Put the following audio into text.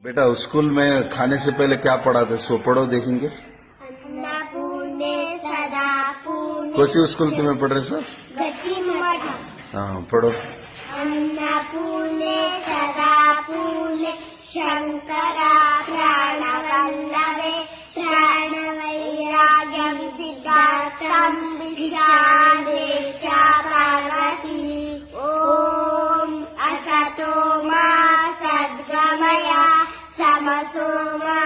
बेटा स्कूल में खाने से पहले क्या पढ़ाते, सो पढ़ो देखेंगे। अन्नपूर्णे सदा पूर्णे कौन सी स्कूल तुम्हें पढ़ रहे सर? गच्ची मठ। हाँ पढ़ो। अन्नपूर्णे सदा पूर्णे शंकरा प्राणवल्लभे प्राणवैराग्यं सिद्धार्थं विशाले च पार्वती। ओम असतो मा सद्गमया तमसो मा